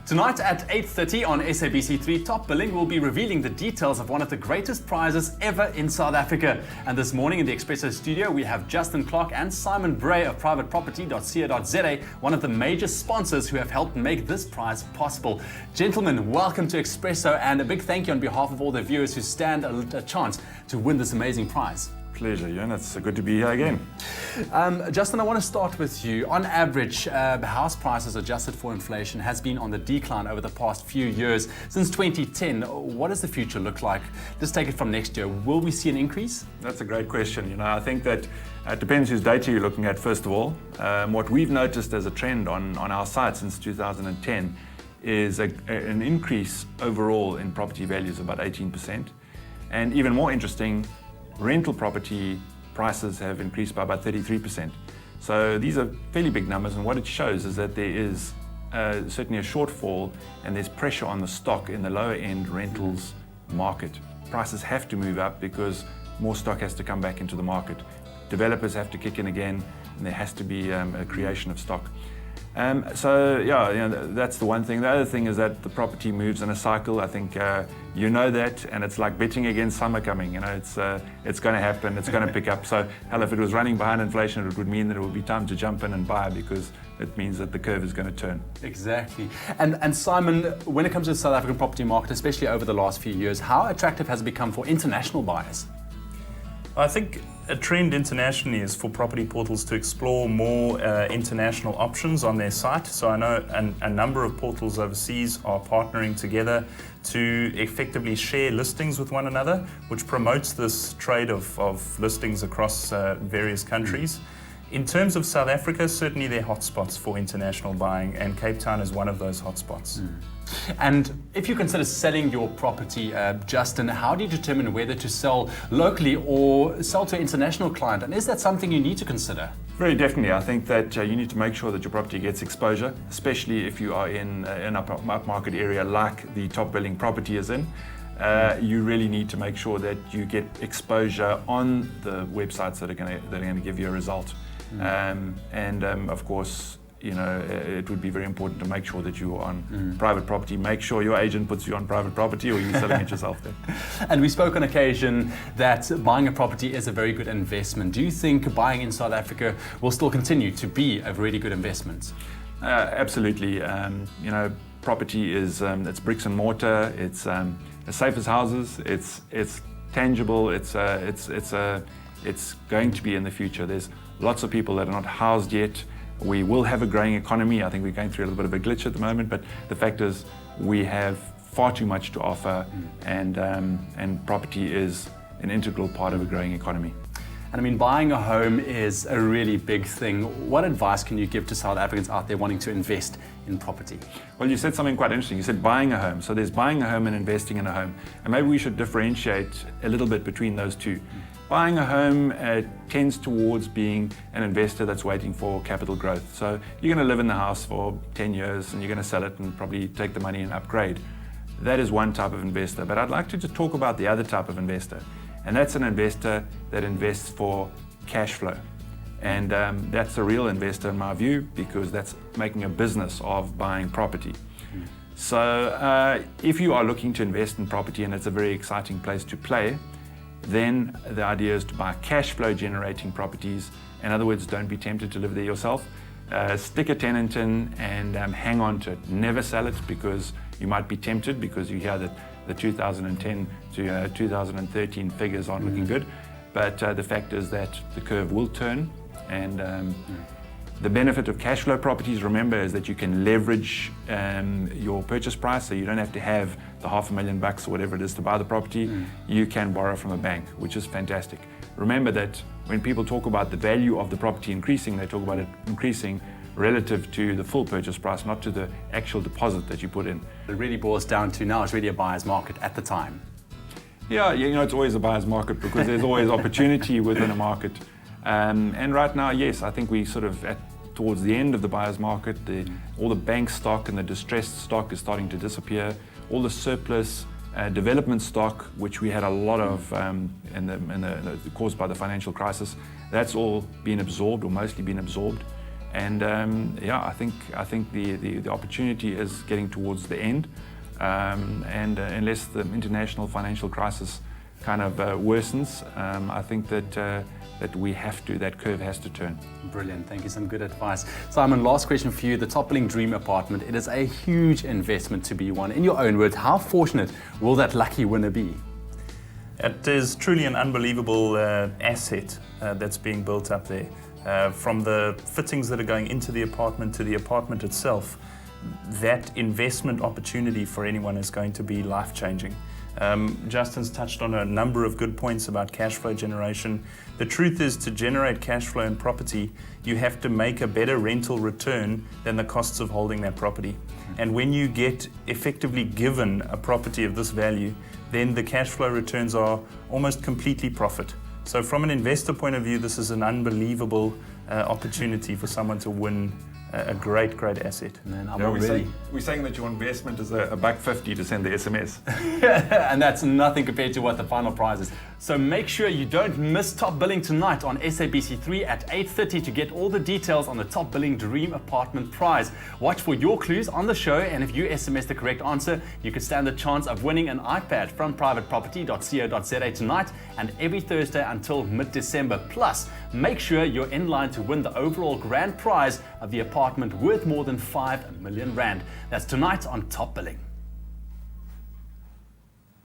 Tonight at 8:30 on SABC3 Top Billing, we'll be revealing the details of one of the greatest prizes ever in South Africa. And this morning in the Expresso studio, we have Clarke and Simon Bray of privateproperty.co.za, one of the major sponsors who have helped make this prize possible. Gentlemen, welcome to Expresso, and a big thank you on behalf of all the viewers who stand a chance to win this amazing prize. Pleasure, Ewan. It's good to be here again. Justin, I want to start with you. On average, house prices adjusted for inflation has been on the decline over the past few years. Since 2010, what does the future look like? Let's take it from next year. Will we see an increase? That's a great question. I think that it depends whose data you're looking at, first of all. What we've noticed as a trend on our site since 2010 is an increase overall in property values of about 18%. And even more interesting, rental property prices have increased by about 33%. So these are fairly big numbers, and what it shows is that there is certainly a shortfall and there's pressure on the stock in the lower end rentals market. Prices have to move up because more stock has to come back into the market. Developers have to kick in again, and there has to be a creation of stock. That's the one thing. The other thing is that the property moves in a cycle. I think you know that, and it's like betting against summer coming. It's going to happen. It's going to pick up. So, hell, if it was running behind inflation, it would mean that it would be time to jump in and buy, because it means that the curve is going to turn. Exactly. And Simon, when it comes to the South African property market, especially over the last few years, how attractive has it become for international buyers? I think a trend internationally is for property portals to explore more international options on their site. So I know a number of portals overseas are partnering together to effectively share listings with one another, which promotes this trade of listings across various countries. In terms of South Africa, certainly there are hotspots for international buying, and Cape Town is one of those hotspots. And if you consider selling your property, Justin, how do you determine whether to sell locally or sell to an international client? And is that something you need to consider? Very definitely. I think that you need to make sure that your property gets exposure, especially if you are in an upmarket area like the top billing property is in. You really need to make sure that you get exposure on the websites that are going to give you a result. Of course, it would be very important to make sure that you are on private property. Make sure your agent puts you on private property, or you're selling it yourself there. And we spoke on occasion that buying a property is a very good investment. Do you think buying in South Africa will still continue to be a really good investment? Absolutely. Property is it's bricks and mortar. It's as safe as houses. It's tangible. It's going to be in the future. There's lots of people that are not housed yet. We will have a growing economy. I think we're going through a little bit of a glitch at the moment, but the fact is we have far too much to offer, and property is an integral part of a growing economy. And I mean, buying a home is a really big thing. What advice can you give to South Africans out there wanting to invest in property? Well, you said something quite interesting. You said buying a home. So there's buying a home and investing in a home. And maybe we should differentiate a little bit between those two. Buying a home tends towards being an investor that's waiting for capital growth. So you're going to live in the house for 10 years and you're going to sell it and probably take the money and upgrade. That is one type of investor. But I'd like to just talk about the other type of investor. And that's an investor that invests for cash flow. And that's a real investor in my view, because that's making a business of buying property. So if you are looking to invest in property and it's a very exciting place to play, then the idea is to buy cash flow generating properties. In other words, don't be tempted to live there yourself. Stick a tenant in and hang on to it. Never sell it, because you might be tempted, because you hear that the 2010 to 2013 figures aren't looking good. But the fact is that the curve will turn, and the benefit of cash flow properties, remember, is that you can leverage your purchase price, so you don't have to have the $500,000 or whatever it is to buy the property. You can borrow from a bank, which is fantastic. Remember that when people talk about the value of the property increasing, they talk about it increasing relative to the full purchase price, not to the actual deposit that you put in. It really boils down to now it's really a buyer's market at the time. Yeah, it's always a buyer's market, because there's always opportunity within a market. And right now, yes, I think we sort of towards the end of the buyer's market. All the bank stock and the distressed stock is starting to disappear. All the surplus development stock, which we had a lot of caused by the financial crisis, that's all been absorbed, or mostly been absorbed. And I think the opportunity is getting towards the end. And unless the international financial crisis kind of worsens, I think that we have to, that curve has to turn. Brilliant, thank you, some good advice. Simon, last question for you. The top billing dream apartment, it is a huge investment to be one. In your own words, how fortunate will that lucky winner be? It is truly an unbelievable asset that's being built up there. From the fittings that are going into the apartment to the apartment itself, that investment opportunity for anyone is going to be life-changing. Justin's touched on a number of good points about cash flow generation. The truth is, to generate cash flow in property, you have to make a better rental return than the costs of holding that property. And when you get effectively given a property of this value, then the cash flow returns are almost completely profit. So from an investor point of view, this is an unbelievable opportunity for someone to win a great asset. Man, we're saying that your investment is $1.50 to send the SMS. And that's nothing compared to what the final prize is. So make sure you don't miss Top Billing tonight on SABC3 at 8:30 to get all the details on the Top Billing Dream Apartment prize. Watch for your clues on the show, and if you SMS the correct answer, you could stand the chance of winning an iPad from privateproperty.co.za tonight and every Thursday until mid-December. Plus, make sure you're in line to win the overall grand prize of the apartment worth more than R5 million. That's tonight on Top Billing.